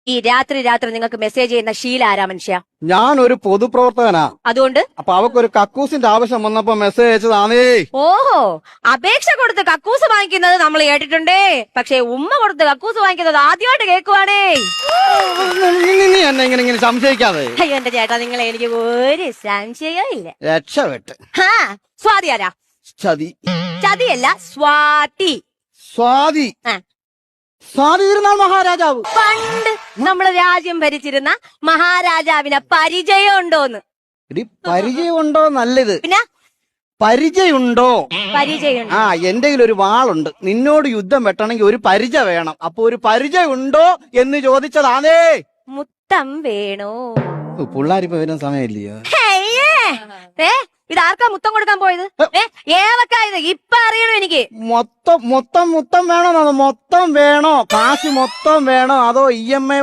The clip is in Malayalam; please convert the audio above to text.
ഈ രാത്രി നിങ്ങൾക്ക് മെസ്സേജ് ചെയ്യുന്ന ശീല ആരാ മനുഷ്യ? ഞാനൊരു പൊതുപ്രവർത്തകനാ. അതുകൊണ്ട് അപ്പൊ അവക്കൊരു കക്കൂസിന്റെ ആവശ്യം വന്നപ്പോ മെസ്സേജ് അയച്ചതാണേ. ഓഹോ, അപേക്ഷ കൊടുത്ത് കക്കൂസ് വാങ്ങിക്കുന്നത് നമ്മൾ കേട്ടിട്ടുണ്ടേ, പക്ഷെ ഉമ്മ കൊടുത്ത് കക്കൂസ് വാങ്ങിക്കുന്നത് ആദ്യമായിട്ട് കേൾക്കുവാണേ. നീ എന്നെ ഇങ്ങനെ സംശയിക്കാതെ. അയ്യോ എന്റെ ചേട്ടാ, നിങ്ങളെ എനിക്ക് ഒരു സംശയവും ഇല്ല. രക്ഷപ്പെട്ട്. സ്വാതി ആരാ? ചതി. ചതിയല്ല, സ്വാതി. സ്വാതി. സ്വാതി തിരുനാൾ മഹാരാജാവ്. പണ്ട് നമ്മള് രാജ്യം ഭരിച്ചിരുന്ന മഹാരാജാവിനെ പരിചയം ഉണ്ടോന്ന്? പരിചയമുണ്ടോ നല്ലത്. പിന്നെ പരിചയമുണ്ടോ? പരിചയം. എന്റെ ഒരു വാളുണ്ട്. നിന്നോട് യുദ്ധം വെട്ടണമെങ്കിൽ ഒരു പരിചയം വേണം. അപ്പൊ ഒരു പരിചയം ഉണ്ടോ എന്ന് ചോദിച്ചതാണേ. മുത്തം വേണോ? പിള്ളാരിപ്പോ വരുന്ന സമയമില്ലയോ? ഇതാർക്കാ മുത്തം കൊടുക്കാൻ പോയത്? ഏവക്കായത് ഇപ്പൊ അറിയണോ എനിക്ക്? മൊത്തം വേണോ? മൊത്തം വേണോ? കാശ് മൊത്തം വേണോ അതോ EMI